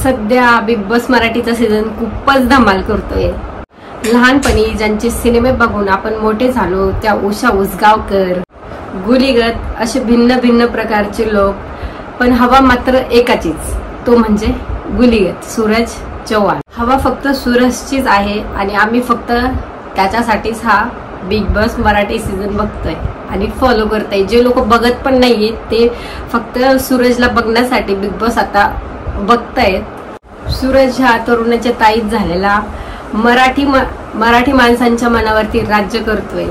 सध्या big boss मराठीचा season खूपच धमाल करतोय। लहानपणी ज्यांचे सिनेमे बघून आपण मोठे झालो त्या उषा उसगावकर, गुलीगत असे भिन्न भिन्न प्रकारचे लोक, पण हवा मात्र एकाचीच, तो म्हणजे गुलीगत सूरज चव्हाण। हवा फक्त सूरजचीच आहे आणि आम्ही फक्त त्याच्यासाठीच हा बिग बॉस मराठी सीझन बघतोय आणि फॉलो करताय। जे लोक बघत पण नाहीये ते फक्त सूरजला बघण्यासाठी बिग बॉस आता बघतायत। सूरज हा तरुणाच्या ताईत झालेला मराठी माणसांच्या मनावरती राज्य करतोय।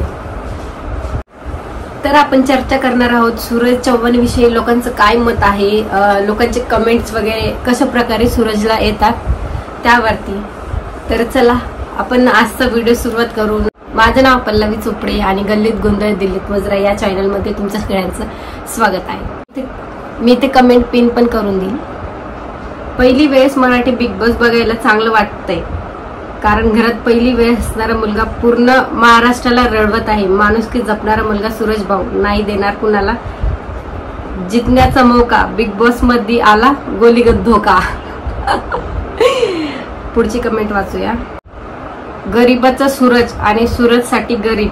तर आपण चर्चा करणार आहोत सूरज चव्हाण विषयी लोकांचं काय मत आहे, लोकांचे कमेंट्स वगैरे कशा प्रकारे सूरजला येतात त्यावरती। तर चला आपण आजचा व्हिडिओ सुरुवात करू। माझं नाव पल्लवी चोपडे आणि गल्लीत गोंधळ दिल्लीत वज्रा या चॅनल मध्ये तुमच्या सगळ्यांचं स्वागत आहे। मी ते कमेंट पिन पण करून देईन। पहिली वेळेस मराठी बिग बॉस बघायला चांगलं वाटतंय, कारण घरात पहिली वेळ असणारा मुलगा पूर्ण महाराष्ट्राला रडवत आहे। माणुसकी जपणारा मुलगा सूरज भाऊ नाही देणार कुणाला जिंकण्याचा मौका, बिग बॉस मध्ये आला गोलीगत धोका। पुढची कमेंट वाचूया। गरीबाचा सूरज आणि सूरज साठी गरीब,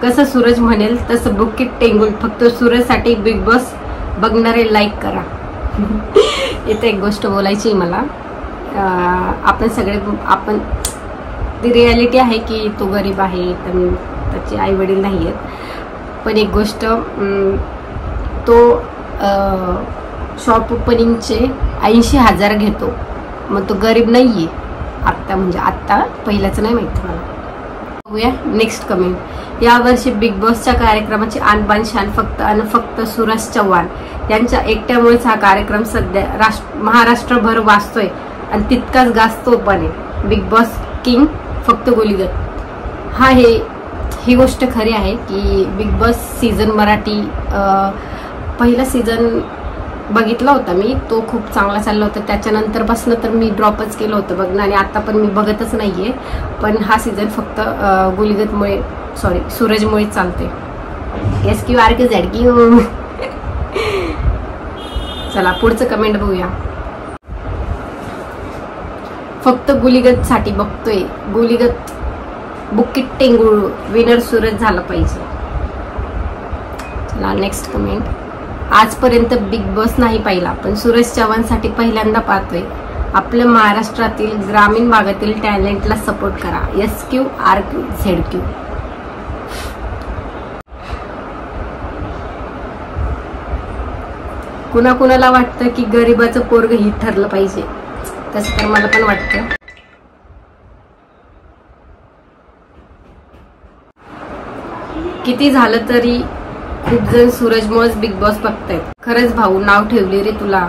कसं सूरज म्हणेल तसं बुकीट टेंगुल, फक्त सूरज साठी बिग बॉस बघणारे लाईक करा। इथे एक गोष्ट बोलायची मला, आपण ती रियालिटी आहे की तो गरीब आहे, त्याचे आई वडील नाही आहेत। पण एक गोष्ट, तो शॉप ओपनिंगचे 80,000 घेतो, मग तो गरीब नाहीये आता, म्हणजे आता पहिल्याचं नाही माहिती मला। बघूया नेक्स्ट कमेंट। यावर्षी बिग बॉसच्या कार्यक्रमाची आणबाण शान फक्त आणि फक्त सूरज चव्हाण यांच्या एकट्यामुळेच हा कार्यक्रम सध्या महाराष्ट्रभर वाचतोय आणि तितकाच गाजतो पण आहे। बिग बॉस किंग फक्त गोलीगत। हा ही गोष्ट खरी आहे की बिग बॉस सीझन मराठी पहिला सीझन बघितला होता मी, तो खूप चांगला चालला होता। त्याच्यानंतर पासून तर मी ड्रॉपच केलं होतं बघणं आणि आता पण मी बघतच नाहीये। पण हा सीझन फक्त गोलीगतमुळे सूरजमुळे चालते। SQRKZQ। चला पुढचं कमेंट बघूया। फक्त गुलीगत साठी बघतोय, गुलीगत बुकीट टेंगुळ, विनर सूरज झाला पाहिजे। चला नेक्स्ट कमेंट। आजपर्यंत बिग बॉस नाही पाहिला, पण सूरज चव्हाण साठी पहिल्यांदा पाहतोय। आपल्या महाराष्ट्रातील ग्रामीण भागातील टॅलेंटला सपोर्ट करा। SQRKZQ। कुणाकुणाला वाटतं की गरीबाचं पोरग ही ठरलं पाहिजे, तसं तर मला पण वाटतं। किती झालं तरी खूप जण सूरजमुळेच बिग बॉस बघतायत। खरंच भाऊ नाव ठेवले रे तुला,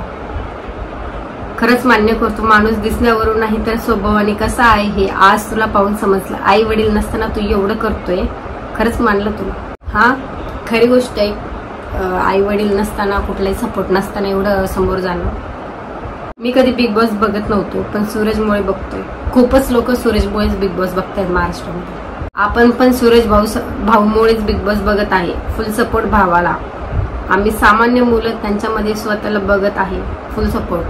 खरंच मान्य करतो। माणूस दिसण्यावरून नाही तर स्वभावाने कसा आहे हे आज तुला पाहून समजलं। आई वडील नसताना तू एवढं करतोय, खरंच मानलं तुला। हा खरी गोष्ट आहे, आई वडील नसताना कुठलाही सपोर्ट नसताना एवढं समोर जाणं। मी कधी बिग बॉस बघत नव्हतो, पण सूरजमुळे बघतोय। खूपच लोक सूरजमुळेच बिग बॉस बघतायत महाराष्ट्रामध्ये। आपण पण सूरज भाऊमुळेच बिग बॉस बघत आहे। फुल सपोर्ट भावाला। आम्ही सामान्य मुलं त्यांच्यामध्ये स्वतःला बघत आहे, फुल सपोर्ट।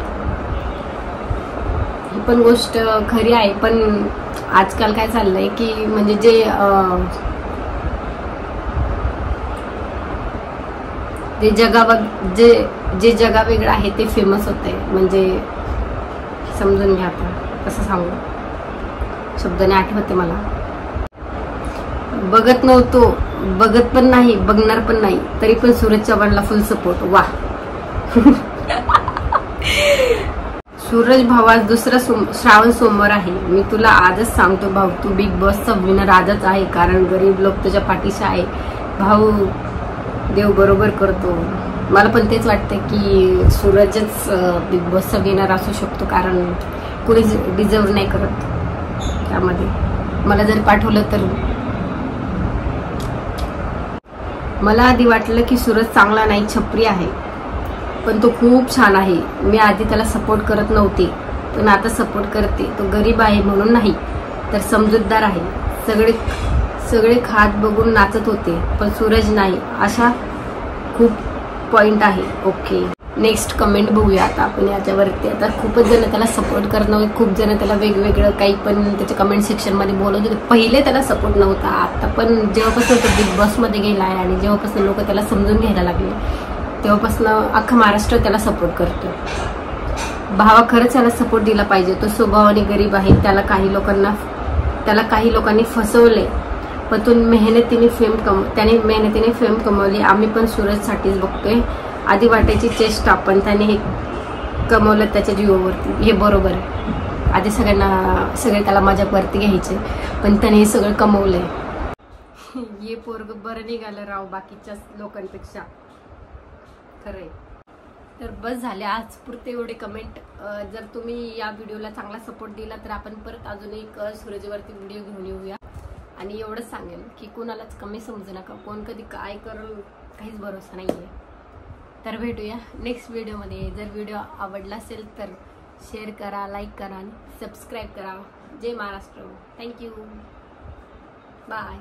ही पण गोष्ट खरी आहे, पण आजकाल काय चाललंय की म्हणजे जे जगावेगळं आहे ते फेमस होतंय, म्हणजे समजून घ्या। आता कसं सांगू, शब्दाने आठवते मला। बघत नव्हतो, बघत पण नाही, बघणार पण नाही, तरी पण सूरज चव्हाणला फुल सपोर्ट। वा। सूरज भावास दुसरा श्रावण सोमवार आहे। मी तुला आजच सांगतो भाऊ, तू बिग बॉसचा विनर आजच आहे, कारण गरीब लोक तुझ्या पाठीशी आहे। भाऊ देव बरोबर करतो। मला पण तेच वाटतं की सूरजच बिग बॉसचा विनर असू शकतो, कारण कोणी डिझर्व नाही करत त्यामध्ये। मला जर पाठवलं तर मला आधी वाटलं की सूरज चांगला नाही, छपरी आहे, पण तो खूप छान आहे। मी आधी त्याला सपोर्ट करत नव्हते, पण आता सपोर्ट करते। तो गरीब आहे म्हणून नाही, तर समजूतदार आहे। सगळे खात बघून नाचत होते, पण सूरज नाही, अशा खूप पॉइंट आहे। ओके, नेक्स्ट कमेंट बघूया आता आपण याच्यावरती. आता खूपच जण त्याला सपोर्ट करणं, खूप जण त्याला वेगवेगळं काही पण त्याच्या कमेंट सेक्शनमध्ये बोलत होते. पहिले त्याला सपोर्ट नव्हता, आता पण जेव्हापासून तो बिग बॉसमध्ये गेला आहे आणि जेव्हापासून लोक त्याला समजून घ्यायला लागले तेव्हापासून अख्खा महाराष्ट्र त्याला सपोर्ट करतो. भावा खरंच त्याला सपोर्ट दिला पाहिजे. तो स्वभावाने गरीब आहे, त्याला काही लोकांनी फसवले, पण तो त्याने मेहनतीने फेम कमवली. आम्ही पण सूरजसाठीच बघतोय. आधी वाटायची चेष्टा, पण त्याने हे कमवलं त्याच्या जीवावरती. हे बरोबर आहे. आधी सगळे त्याला मजाकवरती घ्यायचे, पण त्याने हे सगळं कमवलंय. हे पोरग बरं निघालं राव बाकीच्या लोकांपेक्षा, खरंय. तर बस झाले आज पुरते एवढे कमेंट. जर तुम्ही या व्हिडिओला चांगला सपोर्ट दिला तर आपण परत अजून एक सूरजवरती व्हिडिओ घेऊन येऊया. आणि एवढंच सांगेल की कोणालाच कमी समजू नका, कोण कधी काय करेल काहीच भरोसा नाही आहे. तर भेटूया नेक्स्ट व्हिडिओमध्ये. जर व्हिडिओ आवडला असेल तर शेअर करा, लाईक करा आणि सबस्क्राईब करा. जय महाराष्ट्र. थँक्यू. बाय.